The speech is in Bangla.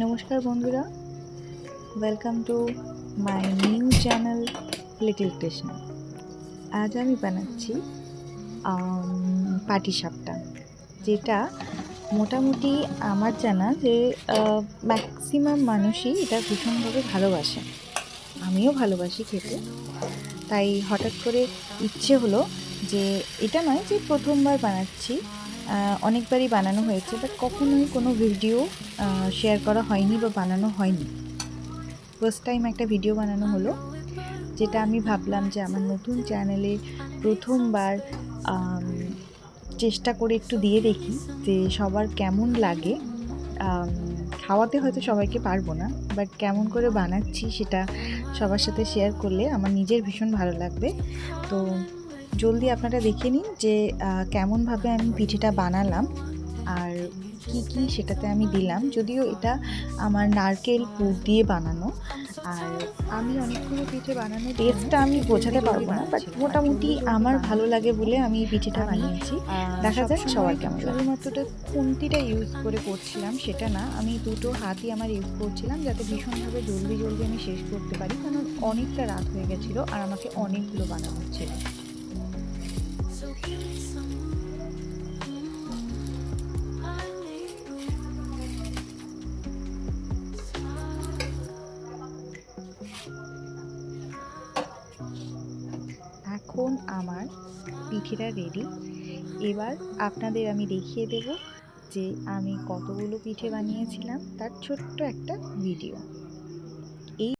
নমস্কার বন্ধুরা, welcome to my new channel little Krishna. আজ আমি বানাচ্ছি পাটিসাপটা, যেটা মোটামুটি আমার জানা যে ম্যাক্সিমাম মানুষই এটা ভীষণভাবে ভালোবাসে। আমিও ভালোবাসি খেতে, তাই হঠাৎ করে ইচ্ছে হলো যে এটা নয় যে প্রথমবার বানাচ্ছি, অনেকবারই বানানো হয়েছে, বাট কখনোই কোনো ভিডিও শেয়ার করা হয়নি বা বানানো হয়নি। ফার্স্ট টাইম একটা ভিডিও বানানো হলো, যেটা আমি ভাবলাম যে আমার নতুন চ্যানেলে প্রথমবার চেষ্টা করে একটু দিয়ে দেখি যে সবার কেমন লাগে। খাওয়াতে হয়তো সবাইকে পারবো না, বাট কেমন করে বানাচ্ছি সেটা সবার সাথে শেয়ার করলে আমার নিজের ভীষণ ভালো লাগবে। তো জলদি আপনারা দেখে নিন যে কেমনভাবে আমি পিঠেটা বানালাম আর কি কি সেটাতে আমি দিলাম। যদিও এটা আমার নারকেল পুর দিয়ে বানানো, আর আমি অনেকগুলো পিঠে বানানোর টেস্টটা আমি বোঝাতে পারবো না, বাট মোটামুটি আমার ভালো লাগে বলে আমি এই পিঠেটা বানিয়েছি। দেখা যাক সবার কেমন লাগে। শুধুমাত্রটা খুন্তিটা ইউজ করে করছিলাম সেটা না, আমি দুটো হাতই আমার ইউজ করছিলাম যাতে ভীষণভাবে জলদি জলদি আমি শেষ করতে পারি, কারণ অনেকটা রাত হয়ে গেছিলো আর আমাকে অনেকগুলো বানানো ছিল। এখন আমার পিঠেটা রেডি। এবার আপনাদের আমি দেখিয়ে দেব যে আমি কতগুলো পিঠে বানিয়েছিলাম, তার ছোট্ট একটা ভিডিও।